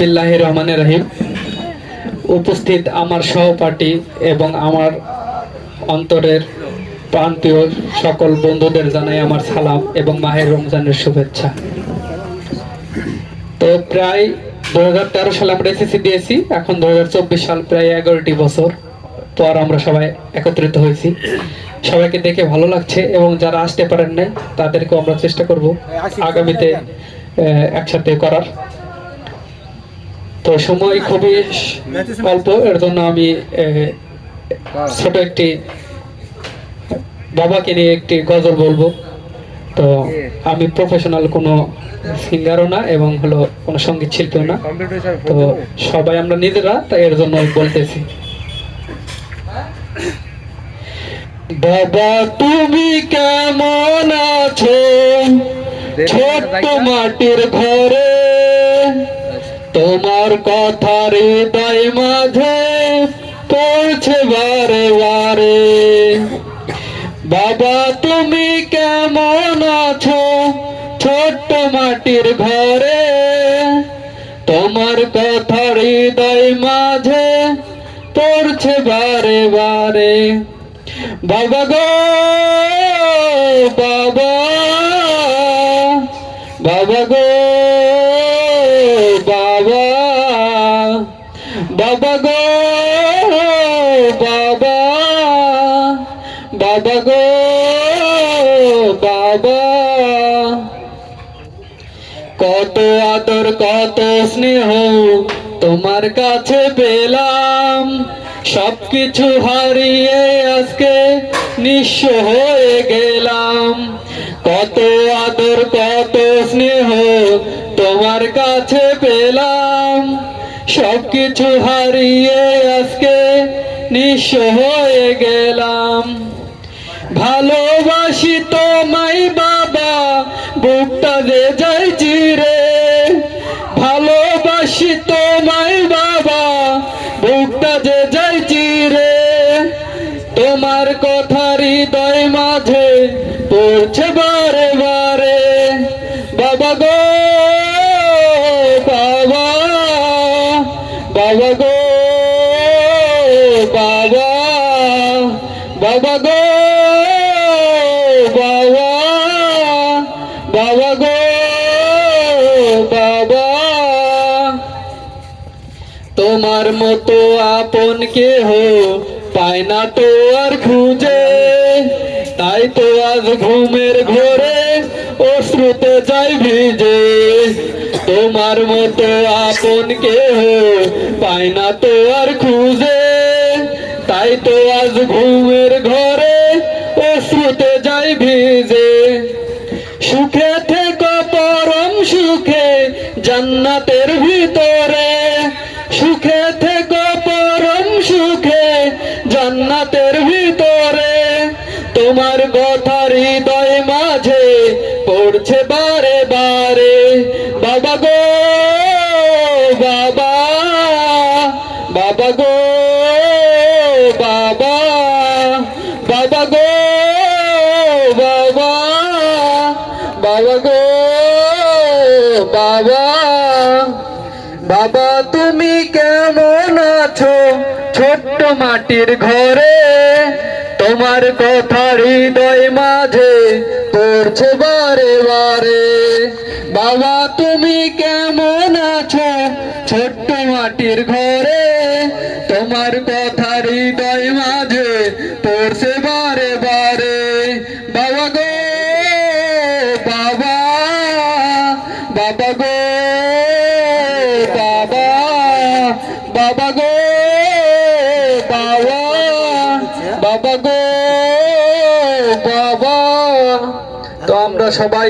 বিসমিল্লাহির রহমানির রহিম। উপস্থিত আমার সহপাঠী এবং আমার অন্তরের প্রাণপ্রিয় সকল বন্ধুদের জানাই আমার সালাম এবং মাহের রমজানের শুভেচ্ছা। তো প্রায় 2013 সালে আমরা এসএসসি দিয়েছি, এখন 2024 সাল, প্রায় 11টি বছর পর আমরা সবাই একত্রিত হয়েছি। সবাইকে দেখে ভালো লাগছে এবং যারা আসতে পারেন নাই তাদেরকেও আমরা চেষ্টা করব আগামীতে একসাথে করার। তো সময় খুবই অল্প, এর জন্য আমি ছোট একটি বাবাকে নিয়ে একটি গজল বলবো। তো আমি প্রফেশনাল কোনো সিঙ্গারও না এবং হলো কোনো সঙ্গীত শিল্পীও না, তো সবাই আমরা নিজেরা, তাই এর জন্য বলতেছি। বাবা তুমি কেমন আছো ছোট্ট মাটির ঘরে, তোমার কথা হৃদয় মাঝে পড়ছে বারে বারে। বাবা তুমি কেমন আছো ছোট্ট মাটির ঘরে, তোমার কথা হৃদয় মাঝে পড়ছে বারে বারে। বাবা গো বাবা, বাবা গো বাবা, বাবা গো বাবা, বাবা গো বাবা। কত আদর কত স্নেহ তোমার কাছে পেলাম, সবকিছু হারিয়ে আজকে নিঃস্ব হয়ে গেলাম। কত আদর কত স্নেহ তোমার কাছে পেলাম, সবকিছু হারিয়ে আজকে নিঃস্ব হয়ে গেলাম। ভালোবাসি তোমায় বাবা, বুকটা যে যায় চিরে। ভালোবাসি তোমায় বাবা, বুকটা যে যায় চিরে। তোমার কথা হৃদয় মাঝে পড়ছে বারে বারে। বাবা গো বাবা, বাবা গো বাবা, বাবা গো বাবা, বাবা গো বাবা। তোমার মতো আপন কেহ পায় না তো আর খুঁজে, তাই তো আজ ঘুমের ঘোরে অশ্রুতে যাই ভিজে। তোমার মতো আপন কেহ পায় না তো আর খুঁজে, তাই তো আজ ঘুমের ঘরে অশ্রুতে যাই ভিজে। সুখে থেকো পরম সুখে জান্নাতের ভিতরে, সুখে থেকো পরম সুখে জান্নাতের ভিতরে। তোমার কথা হৃদয় মাঝে পড়ছে বারে বারে। বাবা গো বাবা, বাবা গো বাবা, বাবা গো বাবা, বাবা গো বাবা। বাবা তুমি কেমন আছো ছোট্ট মাটির ঘরে, তোমার কথা হৃদয় মাঝে পড়ছে বারে বারে। বাবা তুমি কেমন আছো ছোট্ট মাটির ঘরে, তোমার কথা হৃদয় মাঝে পড়ছে বারে বারে। বাবা গো বাবা, বাবা গো বাবা, বাবা গো বাবা, বাবা গো বাবা। তো আমরা সবাই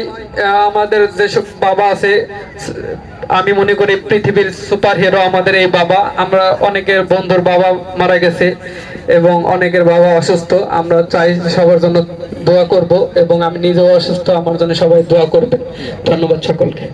আমাদের যেসব বাবা আছে, আমি মনে করি পৃথিবীর সুপার হিরো আমাদের এই বাবা। আমরা অনেকের বন্ধুর বাবা মারা গেছে এবং অনেকের বাবা অসুস্থ, আমরা চাই সবার জন্য দোয়া করব এবং আমি নিজেও অসুস্থ, আমার জন্য সবাই দোয়া করবে। ধন্যবাদ সকলকে।